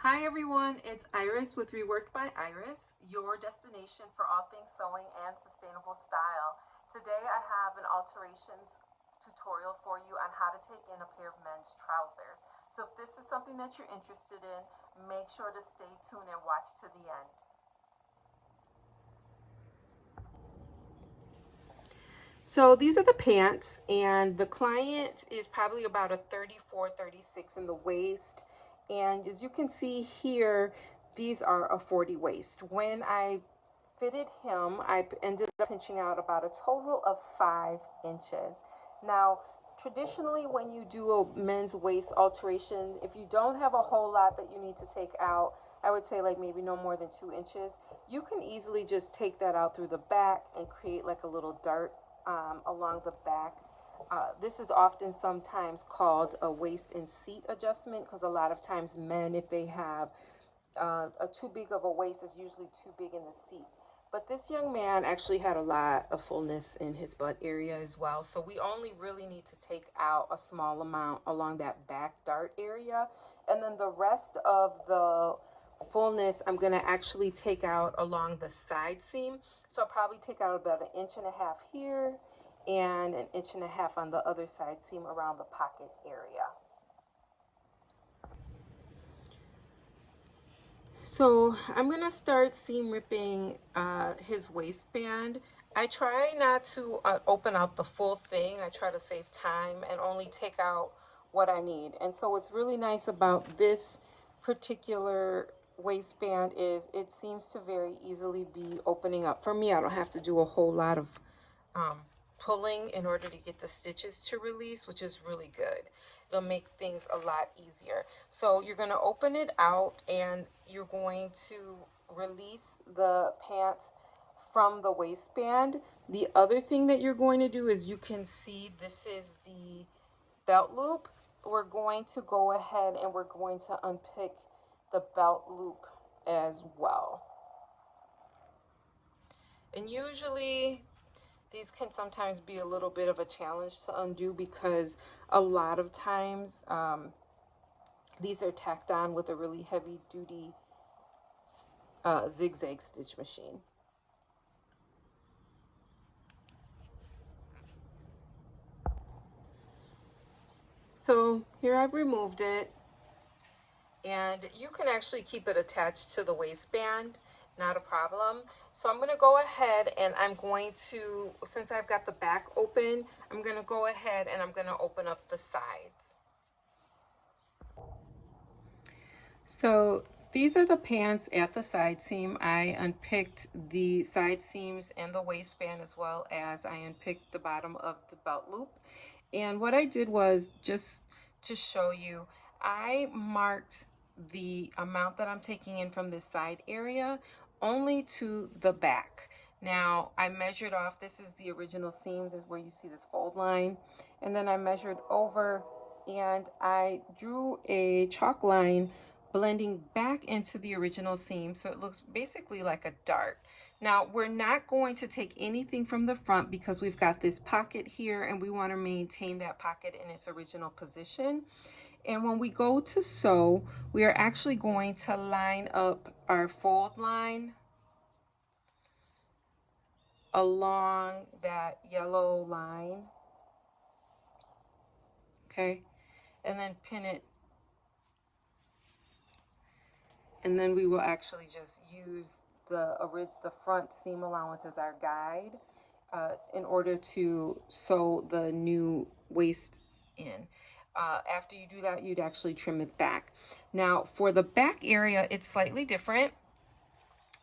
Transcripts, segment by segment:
Hi everyone, it's Iris with Reworked by Iris, your destination for all things sewing and sustainable style. Today I have an alterations tutorial for you on how to take in a pair of men's trousers. So if this is something that you're interested in, make sure to stay tuned and watch to the end. So these are the pants, and the client is probably about a 34, 36 in the waist. And as you can see here, these are a 40 waist. When I fitted him, I ended up pinching out about a total of 5 inches. Now, traditionally, when you do a men's waist alteration, if you don't have a whole lot that you need to take out, I would say like maybe no more than 2 inches. You can easily just take that out through the back and create like a little dart along the back. This is often sometimes called a waist and seat adjustment because a lot of times men, if they have a too big of a waist, is usually too big in the seat. But this young man actually had a lot of fullness in his butt area as well. So we only really need to take out a small amount along that back dart area. And then the rest of the fullness, I'm going to actually take out along the side seam. So I'll probably take out about 1.5 inches here and 1.5 inches on the other side seam around the pocket area. So I'm gonna start seam ripping his waistband. I try not to open out the full thing. I try to save time and only take out what I need. And so what's really nice about this particular waistband is it seems to very easily be opening up. For me, I don't have to do a whole lot of um, pulling in order to get the stitches to release, which is really good. It'll make things a lot easier. So you're going to open it out and you're going to release the pants from the waistband. The other thing that you're going to do is you can see this is the belt loop. We're going to go ahead and we're going to unpick the belt loop as well. And usually these can sometimes be a little bit of a challenge to undo because a lot of times these are tacked on with a really heavy duty zigzag stitch machine. So here I've removed it, and you can actually keep it attached to the waistband, not a problem. So I'm going to go ahead and I'm going to, since I've got the back open, I'm going to go ahead and I'm going to open up the sides. So these are the pants at the side seam. I unpicked the side seams and the waistband, as well as I unpicked the bottom of the belt loop. And what I did was, just to show you, I marked the amount that I'm taking in from this side area only to the back. Now I measured off, this is the original seam, this is where you see this fold line, and then I measured over and I drew a chalk line blending back into the original seam, so it looks basically like a dart. Now we're not going to take anything from the front because we've got this pocket here and we want to maintain that pocket in its original position. And when we go to sew, we are actually going to line up our fold line along that yellow line, okay, and then pin it, and then we will actually just use the front seam allowance as our guide in order to sew the new waist in. After you do that, you'd actually trim it back. Now for the back area, it's slightly different.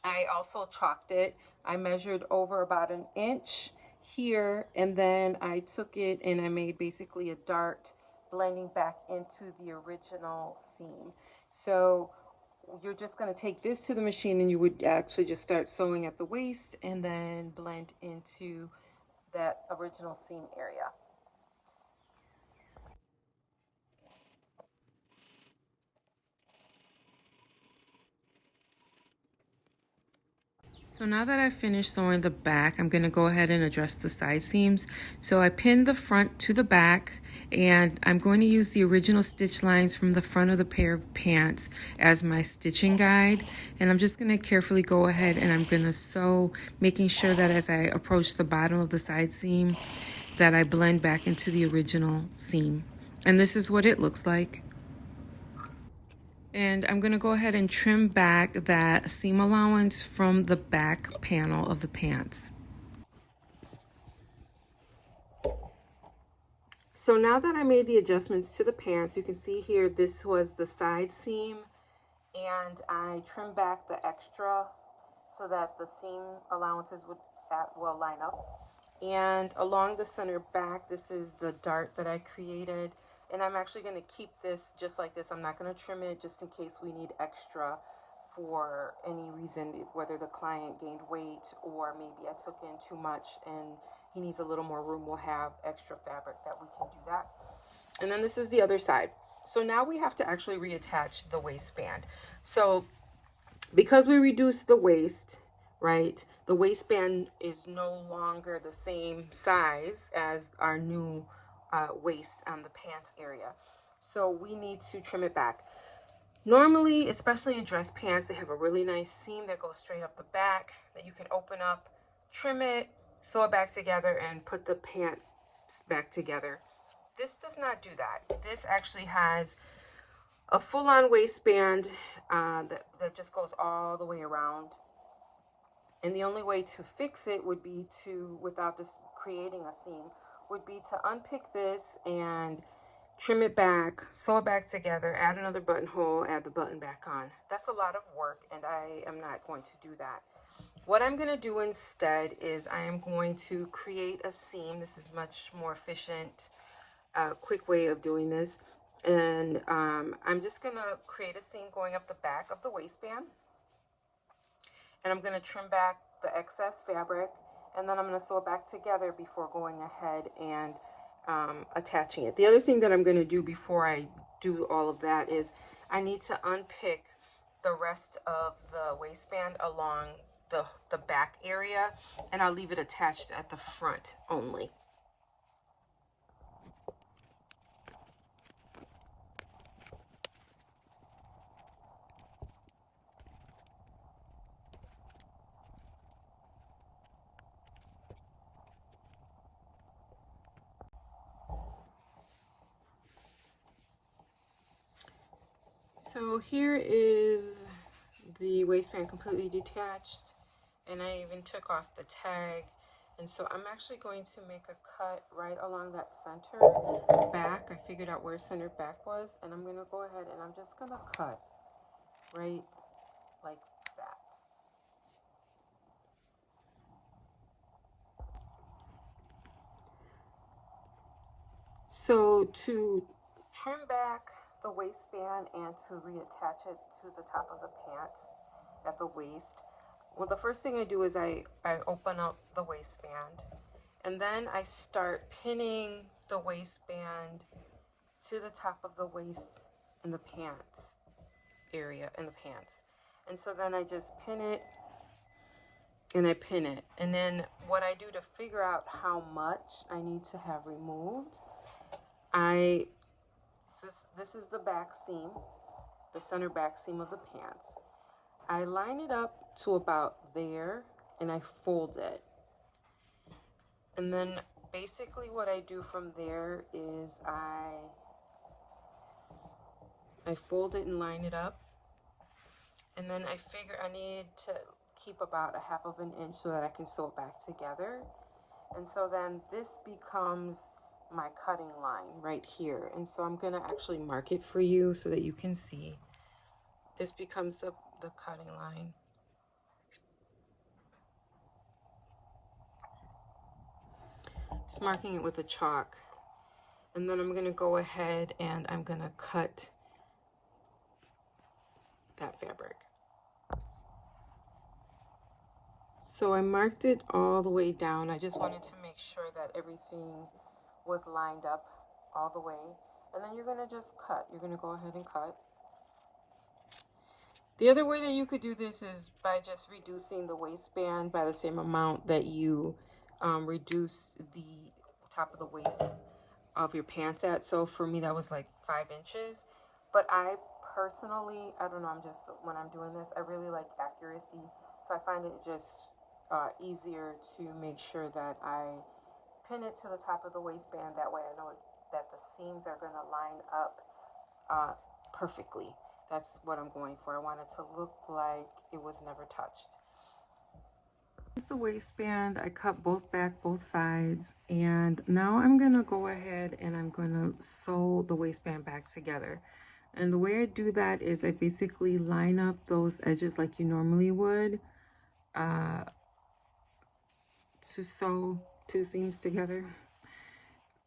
I also chalked it. I measured over about 1 inch here, and then I took it and I made basically a dart blending back into the original seam. So you're just going to take this to the machine and you would actually just start sewing at the waist and then blend into that original seam area. So now that I've finished sewing the back, I'm going to go ahead and address the side seams. So I pinned the front to the back, and I'm going to use the original stitch lines from the front of the pair of pants as my stitching guide. And I'm just going to carefully go ahead and I'm going to sew, making sure that as I approach the bottom of the side seam, that I blend back into the original seam. And this is what it looks like. And I'm going to go ahead and trim back that seam allowance from the back panel of the pants. So now that I made the adjustments to the pants, you can see here this was the side seam, and I trimmed back the extra so that the seam allowances would will line up. And along the center back, this is the dart that I created. And I'm actually going to keep this just like this. I'm not going to trim it just in case we need extra for any reason, whether the client gained weight or maybe I took in too much and he needs a little more room. We'll have extra fabric that we can do that. And then this is the other side. So now we have to actually reattach the waistband. So because we reduced the waist, right, the waistband is no longer the same size as our new waist on the pants area. So we need to trim it back. Normally, especially in dress pants, they have a really nice seam that goes straight up the back that you can open up, trim it, sew it back together, and put the pants back together. This does not do that. This actually has a full-on waistband that just goes all the way around. And the only way to fix it would be to, without just creating a seam, would be to unpick this and trim it back, sew it back together, add another buttonhole, add the button back on. That's a lot of work, and I am not going to do that. What I'm going to do instead is I am going to create a seam. This is much more efficient, quick way of doing this. And I'm just going to create a seam going up the back of the waistband. And I'm going to trim back the excess fabric, and then I'm going to sew it back together before going ahead and attaching it. The other thing that I'm going to do before I do all of that is I need to unpick the rest of the waistband along the back area, and I'll leave it attached at the front only. So here is the waistband completely detached, and I even took off the tag. And so I'm actually going to make a cut right along that center back. I figured out where center back was, and I'm going to go ahead and I'm just going to cut right like that. So to trim back the waistband and to reattach it to the top of the pants at the waist, well, the first thing I do is I open up the waistband, and then I start pinning the waistband to the top of the waist in the pants area, in the pants. And so then I just pin it and I pin it. And then what I do to figure out how much I need to have removed, this is the back seam, the center back seam of the pants. I line it up to about there and I fold it. And then basically what I do from there is I fold it and line it up. And then I figure I need to keep about a half of an inch so that I can sew it back together. And so then this becomes my cutting line right here. And so I'm going to actually mark it for you so that you can see. This becomes the cutting line. Just marking it with a chalk. And then I'm going to go ahead and I'm going to cut that fabric. So I marked it all the way down. I just wanted to make sure that everything was lined up all the way. And then you're going to just cut. You're going to go ahead and cut. The other way that you could do this is by just reducing the waistband by the same amount that you reduce the top of the waist of your pants at. So for me, that was like 5 inches. But I personally, I don't know, I'm just, when I'm doing this, I really like accuracy. So I find it just easier to make sure that I pin it to the top of the waistband. That way I know that the seams are going to line up perfectly. That's what I'm going for. I want it to look like it was never touched. This is the waistband. I cut both back, both sides, and now I'm gonna go ahead and I'm gonna sew the waistband back together. And the way I do that is I basically line up those edges like you normally would to sew two seams together.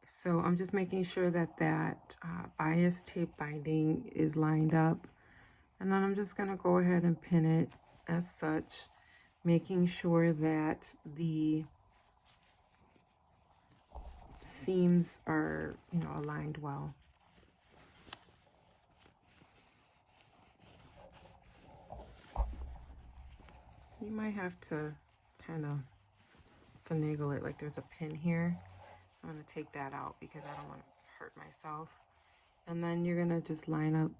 So I'm just making sure that that bias tape binding is lined up. And then I'm just gonna go ahead and pin it as such, making sure that the seams are, you know, aligned well. You might have to kind of finagle it, like there's a pin here. So I'm gonna take that out because I don't want to hurt myself. And then you're gonna just line up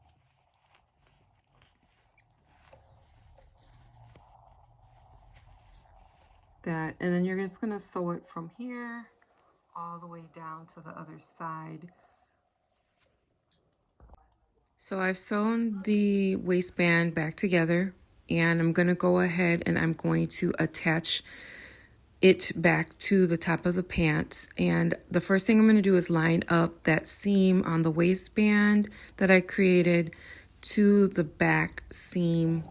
that, and then you're just gonna sew it from here all the way down to the other side. So I've sewn the waistband back together, and I'm gonna go ahead and I'm going to attach it back to the top of the pants. And the first thing I'm going to do is line up that seam on the waistband that I created to the back seam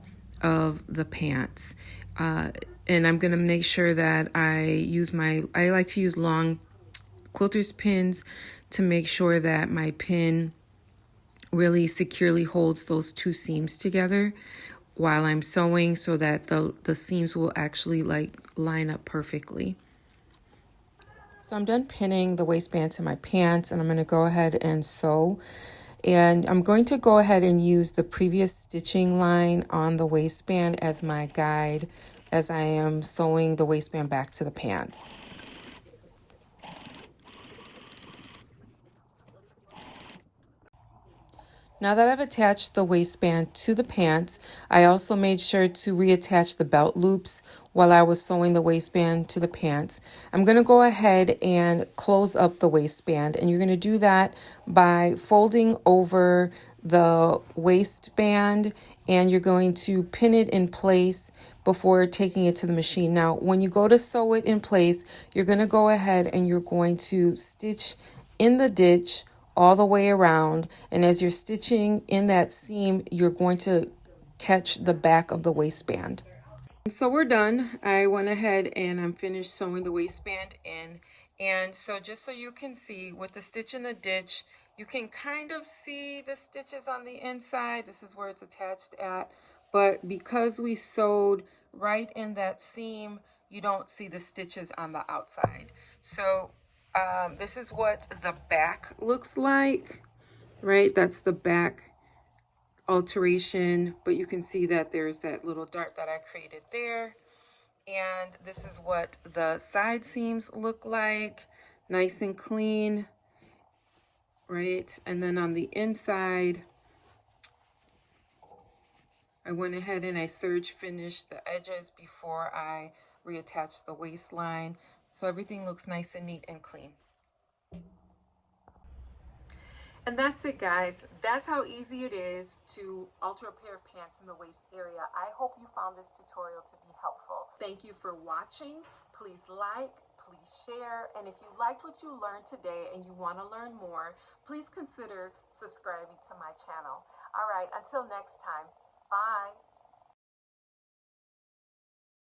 of the pants. And I'm going to make sure that I like to use long quilter's pins to make sure that my pin really securely holds those two seams together while I'm sewing, so that the seams will actually like line up perfectly. So I'm done pinning the waistband to my pants, and I'm going to go ahead and sew. And I'm going to go ahead and use the previous stitching line on the waistband as my guide as I am sewing the waistband back to the pants. Now that I've attached the waistband to the pants, I also made sure to reattach the belt loops while I was sewing the waistband to the pants. I'm going to go ahead and close up the waistband, and you're going to do that by folding over the waistband, and you're going to pin it in place before taking it to the machine. Now, when you go to sew it in place, you're going to go ahead and you're going to stitch in the ditch all the way around, and as you're stitching in that seam, you're going to catch the back of the waistband. So we're done. I went ahead and I'm finished sewing the waistband in, and so just so you can see, with the stitch in the ditch, you can kind of see the stitches on the inside. This is where it's attached at, but because we sewed right in that seam, you don't see the stitches on the outside. So this is what the back looks like, right? That's the back alteration, but you can see that there's that little dart that I created there. And this is what the side seams look like, nice and clean, right? And then on the inside, I went ahead and I serge finished the edges before I reattached the waistline. So everything looks nice and neat and clean. And that's it, guys. That's how easy it is to alter a pair of pants in the waist area. I hope you found this tutorial to be helpful. Thank you for watching. Please like, please share, and if you liked what you learned today and you want to learn more, please consider subscribing to my channel. All right, until next time, bye.